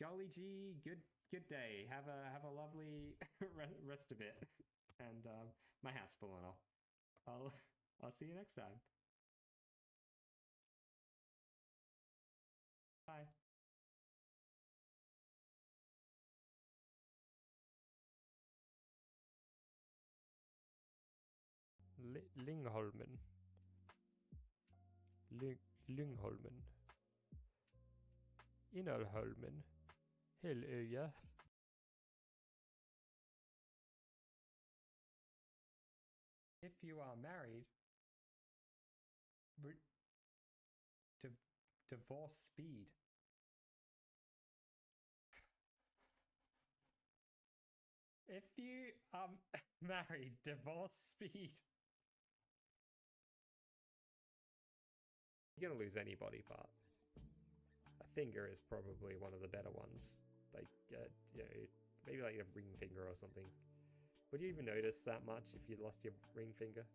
golly gee, good day. Have a lovely rest of it. And my hat's fallen off. I'll I'll see you next time. Bye. Lingholmen. Lyngholmen. Innalholmen. Hellöja. If you are married, divorce speed. If you are married, divorce speed. You're gonna lose any body part. A finger is probably one of the better ones. Like, you know, maybe like a ring finger or something. Would you even notice that much if you lost your ring finger?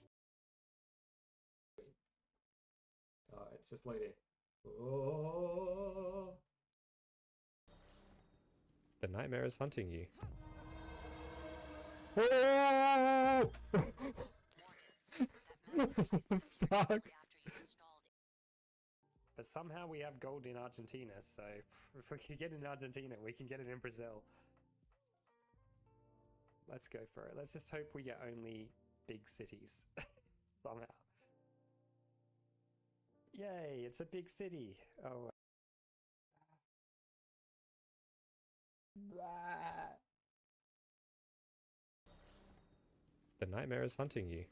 Oh, it's just loading. Oh. The nightmare is hunting you. Oh! Fuck. But somehow we have gold in Argentina, so if we can get it in Argentina, we can get it in Brazil. Let's go for it. Let's just hope we get only big cities. Somehow. Yay, it's a big city. Oh. The nightmare is hunting you.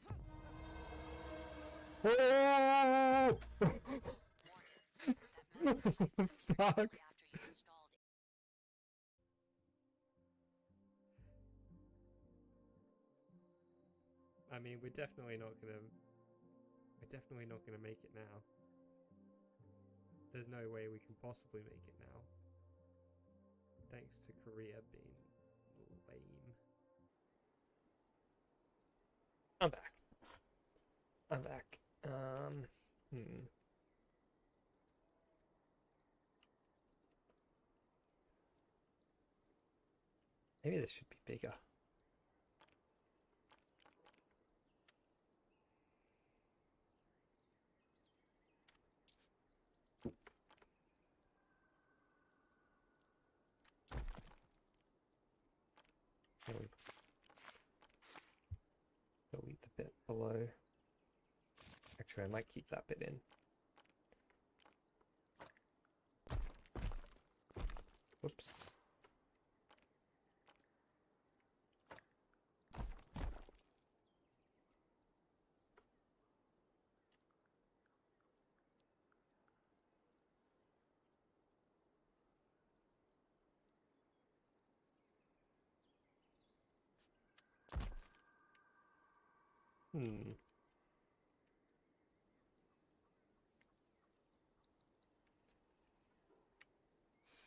Oh! Fuck. I mean, we're definitely not gonna make it now. There's no way we can possibly make it now. Thanks to Korea being lame. I'm back. I'm back. Maybe this should be bigger. Delete the bit below. Actually, I might keep that bit in. Whoops.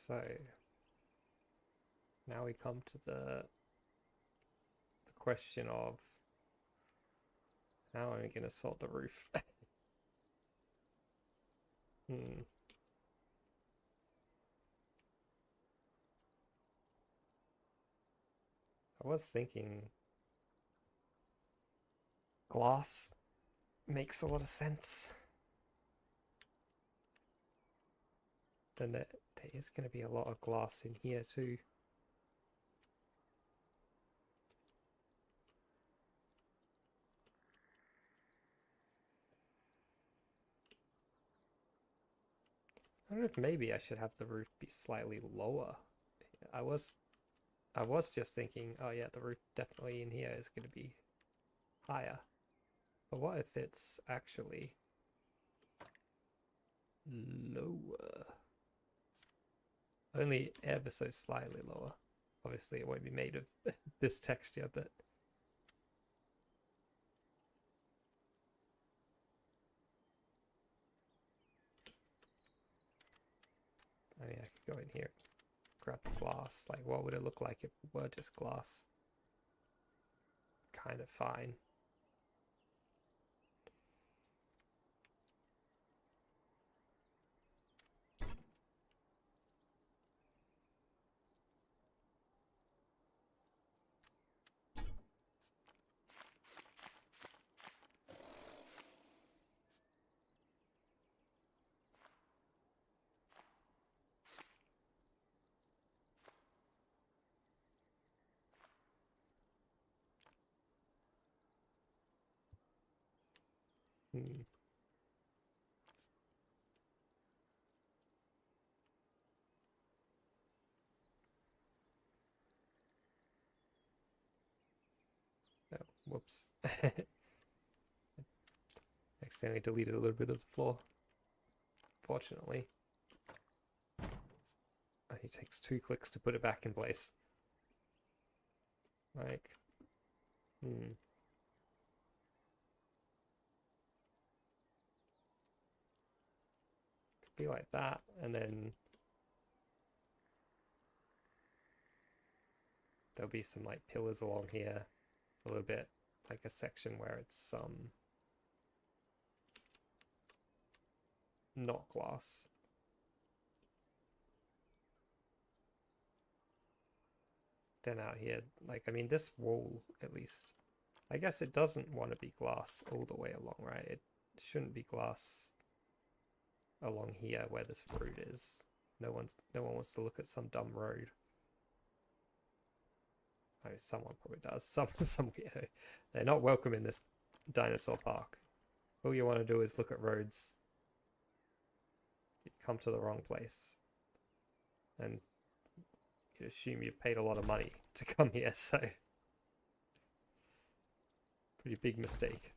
So now we come to the question of how am I going to sort the roof? I was thinking glass makes a lot of sense. Then there is going to be a lot of glass in here too. I don't know if maybe I should have the roof be slightly lower. I was just thinking, oh yeah, the roof definitely in here is going to be higher. But what if it's actually lower? Only ever so slightly lower. Obviously it won't be made of this texture, but I mean, I could go in here, grab the glass. Like, what would it look like if it were just glass? Kind of fine. Hmm. Oh, whoops. Accidentally deleted a little bit of the floor. Fortunately. It takes 2 clicks to put it back in place. Like, could be like that, and then there'll be some like pillars along here, a little bit, like a section where it's not glass. Then out here, like, I mean, this wall, at least, I guess it doesn't want to be glass all the way along, right? It shouldn't be glass along here where this road is. No one wants to look at some dumb road. I mean, someone probably does. Some weirdo. They're not welcome in this dinosaur park. All you want to do is look at roads. You come to the wrong place. And you assume you've paid a lot of money to come here, so pretty big mistake.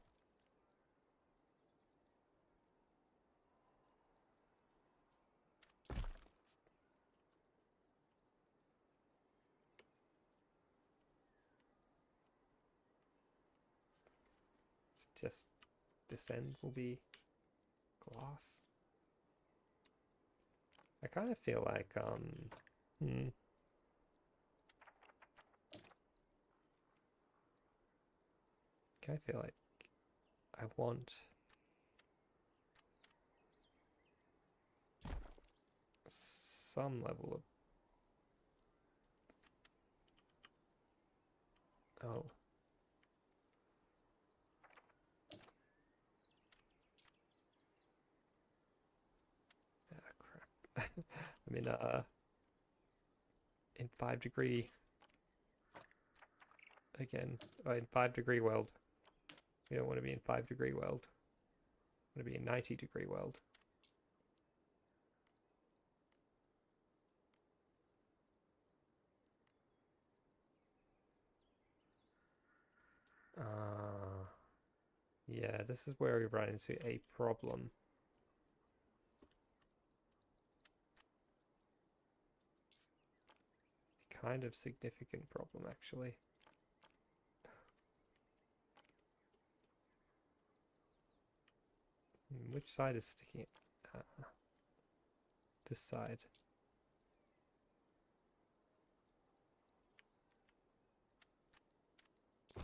So just this end will be glass. I kind of feel like I feel like I want some level of... Oh. Ah, crap. I'm in 5-degree again. Oh, in 5-degree world. You don't want to be in 5-degree world. You want to be in 90-degree world. Yeah, this is where we run into a problem. A kind of significant problem, actually. Which side is sticking it? This side. I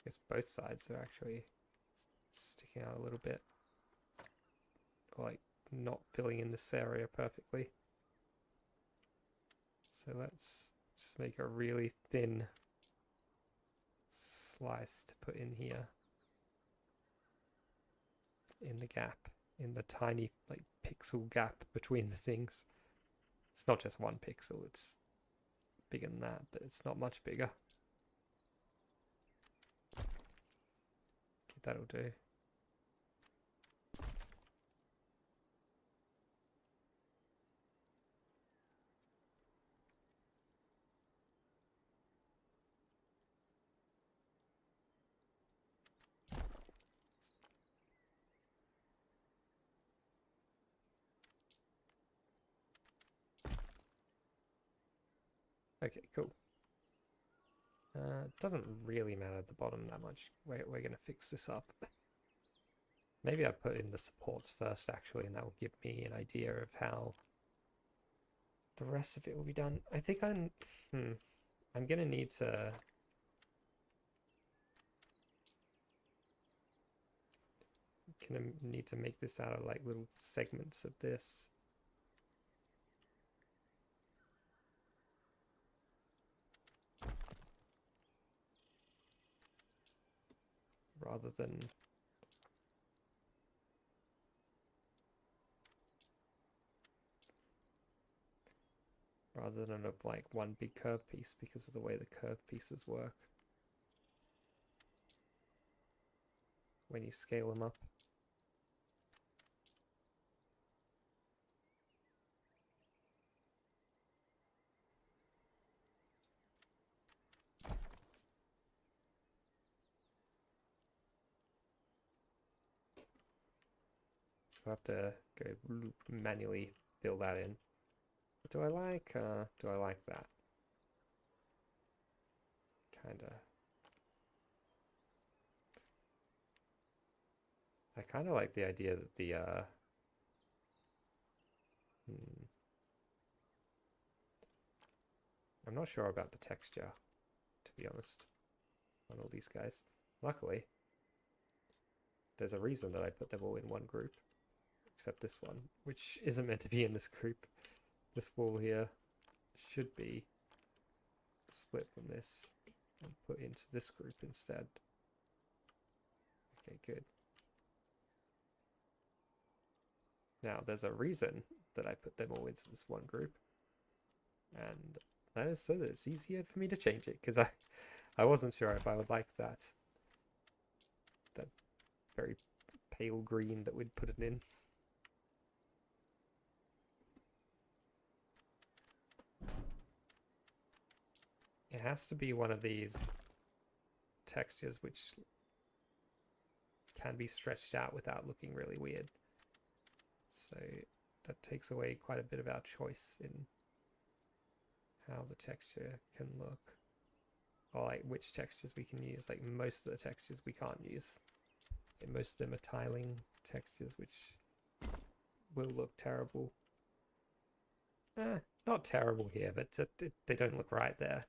guess both sides are actually sticking out a little bit. Or like not filling in this area perfectly. So let's just make a really thin slice to put in here. In the gap. In the tiny like pixel gap between the things. It's not just 1 pixel, it's bigger than that, but it's not much bigger. Okay, that'll do. Okay, cool. Doesn't really matter at the bottom that much. We're going to fix this up. Maybe I put in the supports first, actually, and that will give me an idea of how the rest of it will be done. I think I'm going to need to... Gonna need to make this out of like little segments of this. Rather than of like one big curve piece because of the way the curve pieces work. when you scale them up. So I have to go manually fill that in. But do I like that? Kinda. I kinda like the idea that the I'm not sure about the texture, to be honest, on all these guys. Luckily, there's a reason that I put them all in one group, except this one, which isn't meant to be in this group. This wall here should be split from this and put into this group instead. Okay, good. Now, there's a reason that I put them all into this one group, and that is so that it's easier for me to change it, because I wasn't sure if I would like that very pale green that we'd put it in. It has to be one of these textures which can be stretched out without looking really weird. So that takes away quite a bit of our choice in how the texture can look. Or like which textures we can use. Like most of the textures we can't use. And most of them are tiling textures which will look terrible. Not terrible here, but they don't look right there.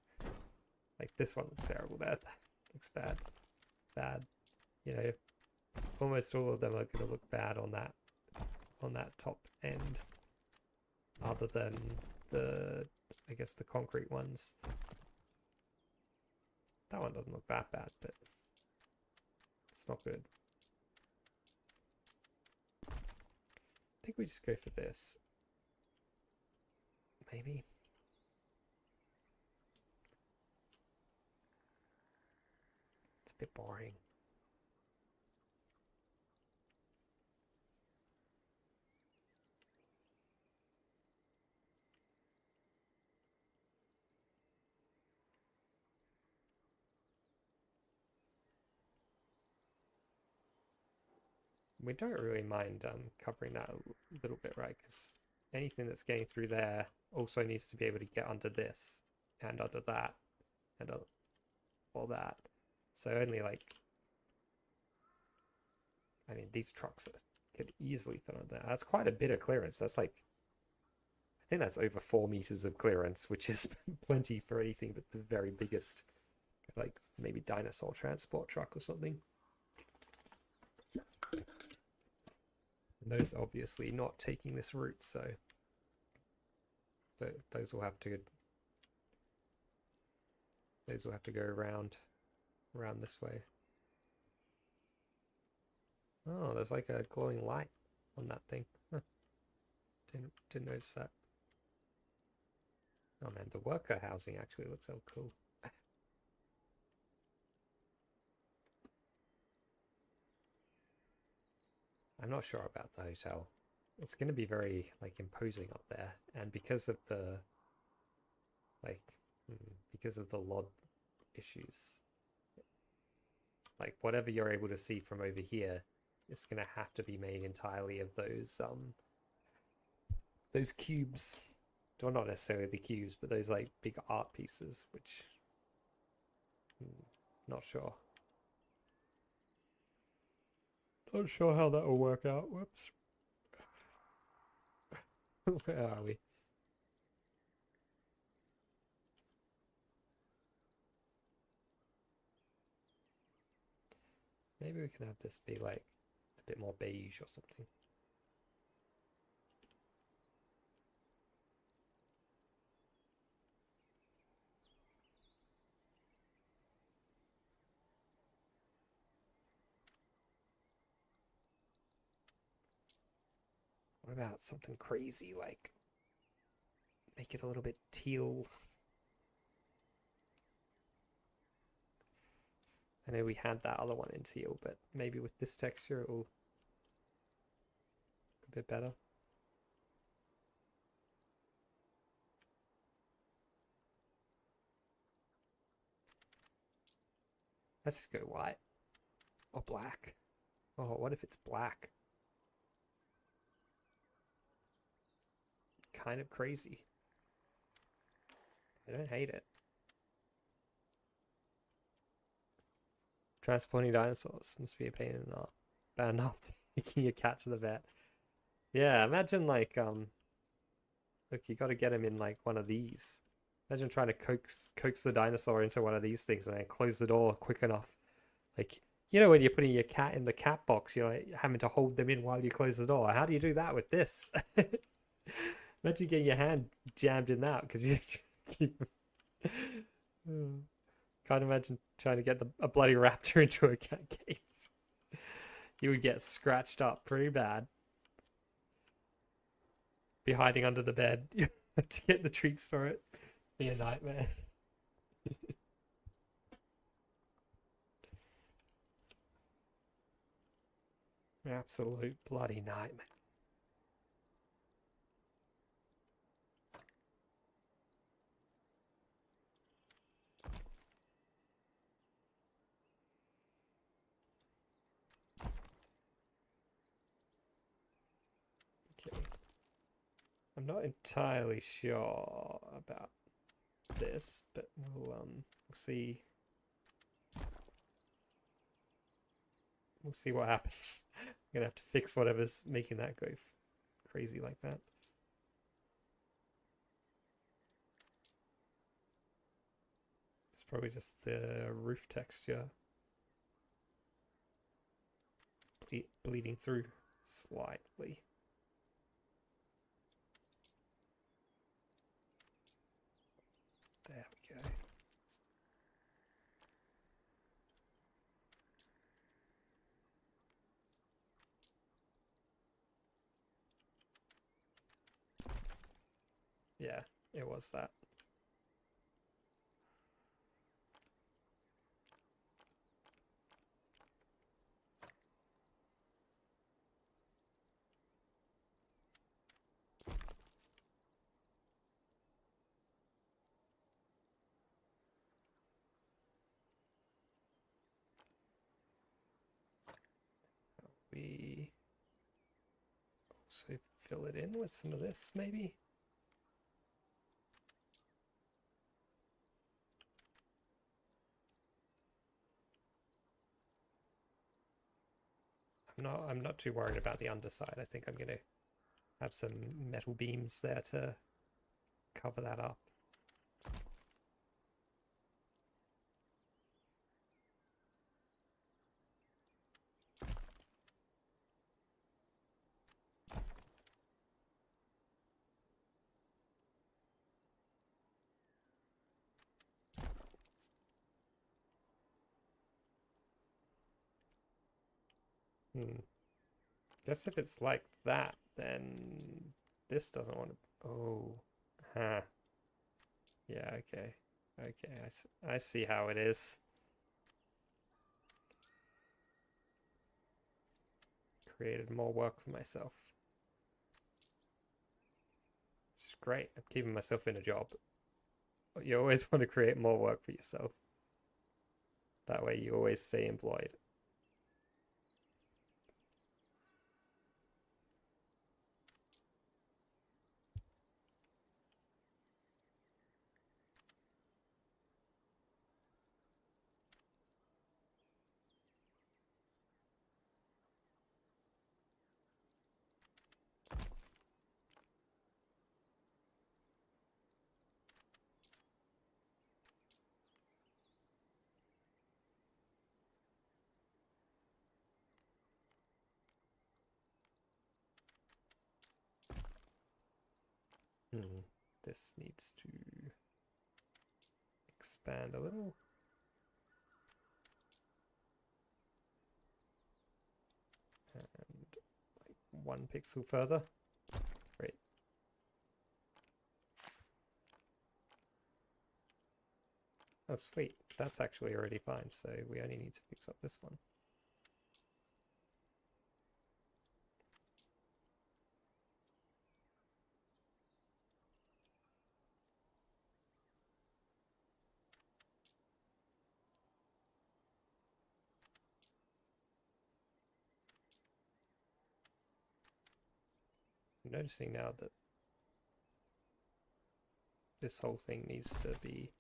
Like this one looks terrible there. Looks bad. Bad. You know, almost all of them are going to look bad on that top end. Other than the, I guess, the concrete ones. That one doesn't look that bad, but it's not good. I think we just go for this. Maybe. It's a bit boring. We don't really mind covering that a little bit, right? Because anything that's getting through there also needs to be able to get under this and under that and all that. So only like, I mean, these trucks could easily fit under there. That's quite a bit of clearance. That's like, I think that's over 4 meters of clearance, which is plenty for anything but the very biggest, like maybe dinosaur transport truck or something. And those are obviously not taking this route, so those will have to go around this way. Oh, there's like a glowing light on that thing. Huh. Didn't notice that. Oh man, the worker housing actually looks so cool. I'm not sure about the hotel. It's going to be very like imposing up there, and because of the LOD issues, like whatever you're able to see from over here, it's going to have to be made entirely of those cubes. Well, not necessarily the cubes, but those like big art pieces, which not sure. Not sure how that will work out. Whoops. Where are we? Maybe we can have this be like a bit more beige or something. What about something crazy like make it a little bit teal? I know we had that other one in teal, but maybe with this texture it'll a bit better. Let's just go white or black. Oh, what if it's black? Kind of crazy. I don't hate it. Transporting dinosaurs must be a pain in the ass. Bad enough taking your cat to the vet. Yeah, imagine like look, you got to get him in like one of these. Imagine trying to coax the dinosaur into one of these things and then close the door quick enough. Like, you know, when you're putting your cat in the cat box, you're like having to hold them in while you close the door. How do you do that with this? Imagine getting your hand jammed in that because you keep. Can't imagine trying to get a bloody raptor into a cat cage. You would get scratched up pretty bad. Be hiding under the bed to get the treats for it. Be a nightmare. Absolute bloody nightmare. Okay. I'm not entirely sure about this, but we'll see. We'll see what happens. I'm gonna have to fix whatever's making that go crazy like that. It's probably just the roof texture bleeding through slightly. There we go. Yeah, it was that. We also fill it in with some of this, maybe? I'm not too worried about the underside. I think I'm gonna have some metal beams there to cover that up. Guess if it's like that, then this doesn't want to. Oh, huh. Yeah, okay. Okay, I see how it is. Created more work for myself. Which is great. I'm keeping myself in a job. You always want to create more work for yourself. That way you always stay employed. This needs to expand a little. And like 1 pixel further. Great. Oh, sweet. that's actually already fine, so we only need to fix up this one. I'm noticing now that this whole thing needs to be,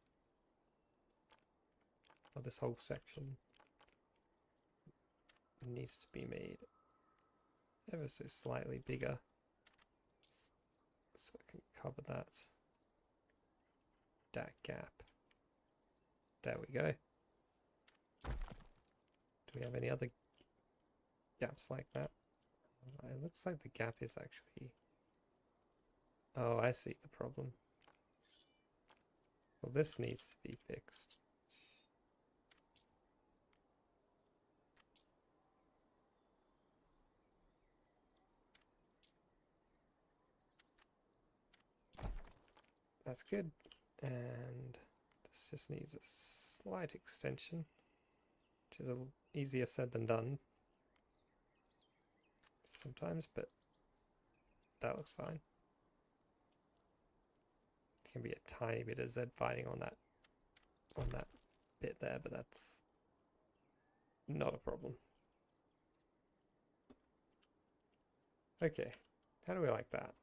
or this whole section needs to be made ever so slightly bigger so I can cover that gap. There we go. Do we have any other gaps like that? It looks like the gap is actually... Oh, I see the problem. Well, this needs to be fixed. That's good. And this just needs a slight extension, which is a little easier said than done sometimes, but that looks fine. It can be a tiny bit of Z fighting on that bit there, but that's not a problem. Okay, how do we like that?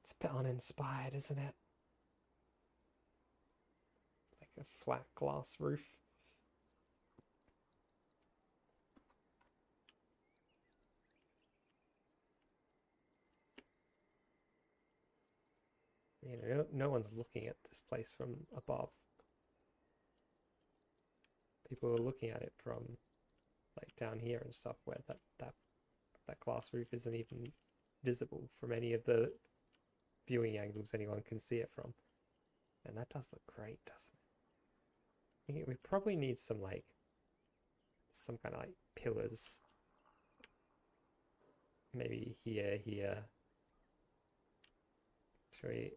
It's a bit uninspired, isn't it? Like a flat glass roof. You know, no one's looking at this place from above. People are looking at it from like down here and stuff, where that glass roof isn't even visible from any of the viewing angles anyone can see it from. And that does look great, doesn't it? I think we probably need some kind of like pillars. Maybe here. Shall we?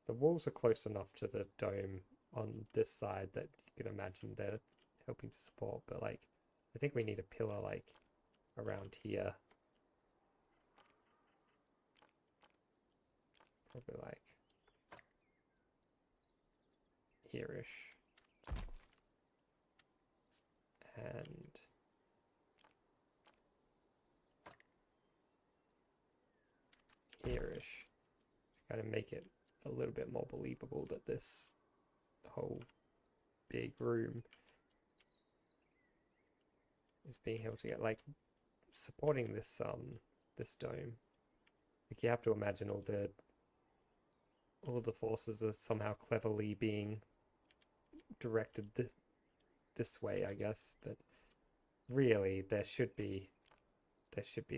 The walls are close enough to the dome on this side that you can imagine they're helping to support, but like I think we need a pillar like around here. Probably like here-ish. And here-ish. To kind of make it a little bit more believable that this whole big room is being held together, like supporting this this dome. Like you have to imagine all the forces are somehow cleverly being directed this way, I guess, but really there should be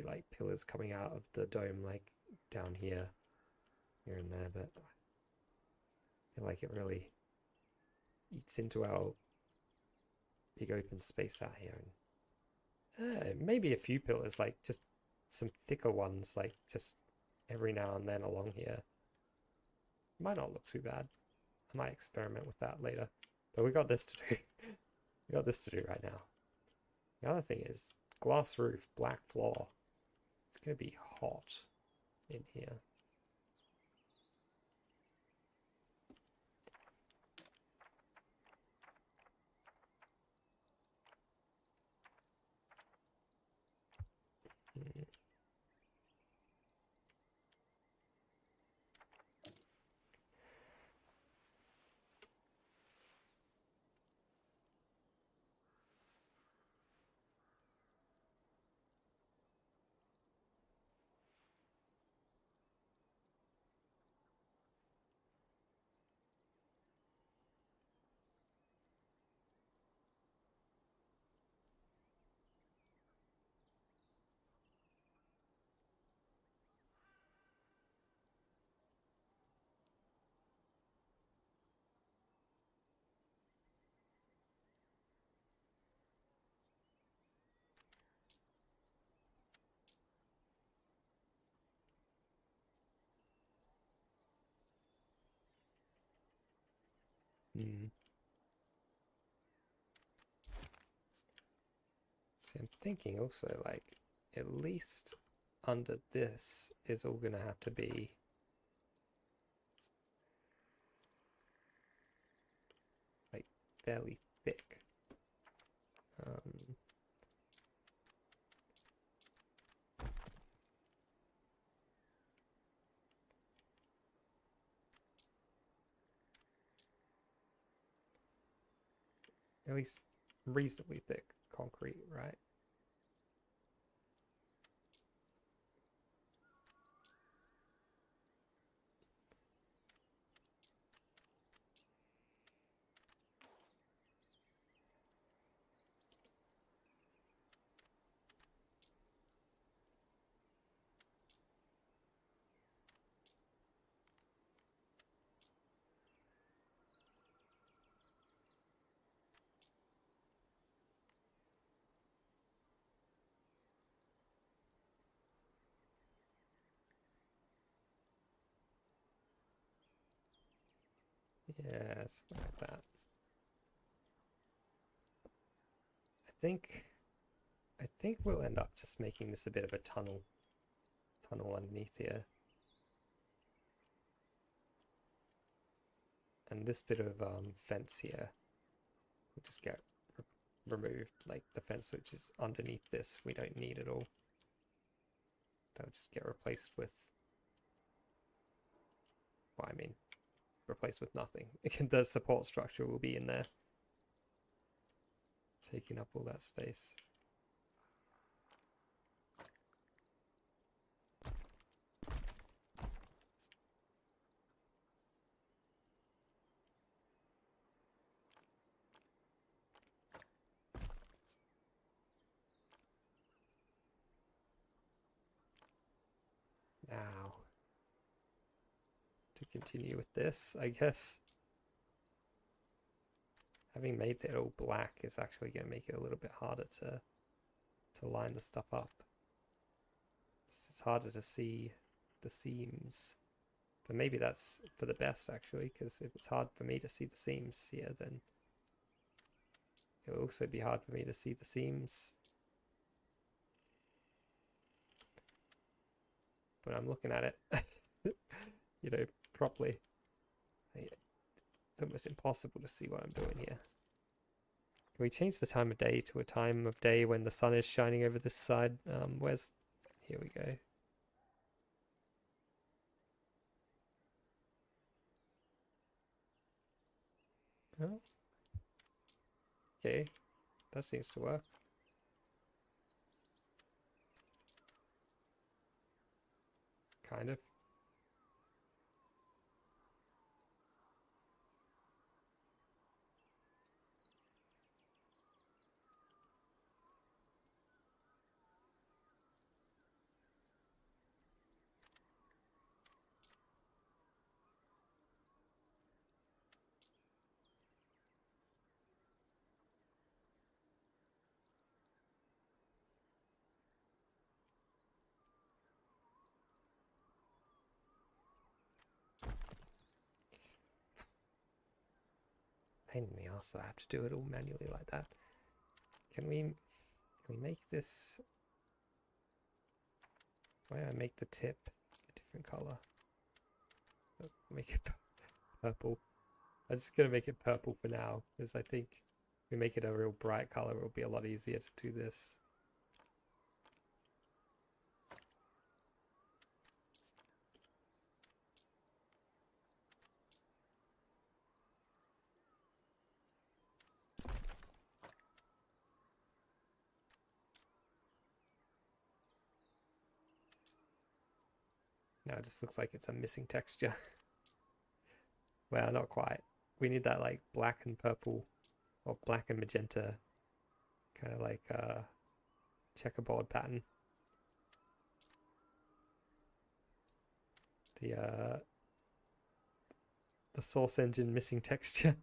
like pillars coming out of the dome, like down here and there, but I feel like it really eats into our big open space out here. And maybe a few pillars, like just some thicker ones, like just every now and then along here. Might not look too bad. I might experiment with that later. But we got this to do. We got this to do right now. The other thing is glass roof, black floor. It's going to be hot in here. Mm. See, I'm thinking also like at least under this is all gonna have to be like fairly thick. At least reasonably thick concrete, right? Yeah, something like that. I think we'll end up just making this a bit of a tunnel underneath here. And this bit of fence here will just get removed, like the fence which is underneath this we don't need at all. That'll just get replaced with, well, I mean, replaced with nothing. The support structure will be in there, taking up all that space. Now, to continue with this, I guess having made it all black is actually going to make it a little bit harder to line the stuff up. It's harder to see the seams, but maybe that's for the best actually, because if it's hard for me to see the seams here, then it'll also be hard for me to see the seams when I'm looking at it, you know, properly. It's almost impossible to see what I'm doing here. Can we change the time of day to a time of day when the sun is shining over this side? Here we go. Oh. Okay, that seems to work. Kind of. Pain in the ass, I have to do it all manually like that. Can we make this? Why do I make the tip a different color? Make it purple. I'm just gonna make it purple for now, because I think if we make it a real bright color, it'll be a lot easier to do this. Now it just looks like it's a missing texture. Well, not quite. We need that like black and purple, or black and magenta, kind of like checkerboard pattern. The source engine missing texture.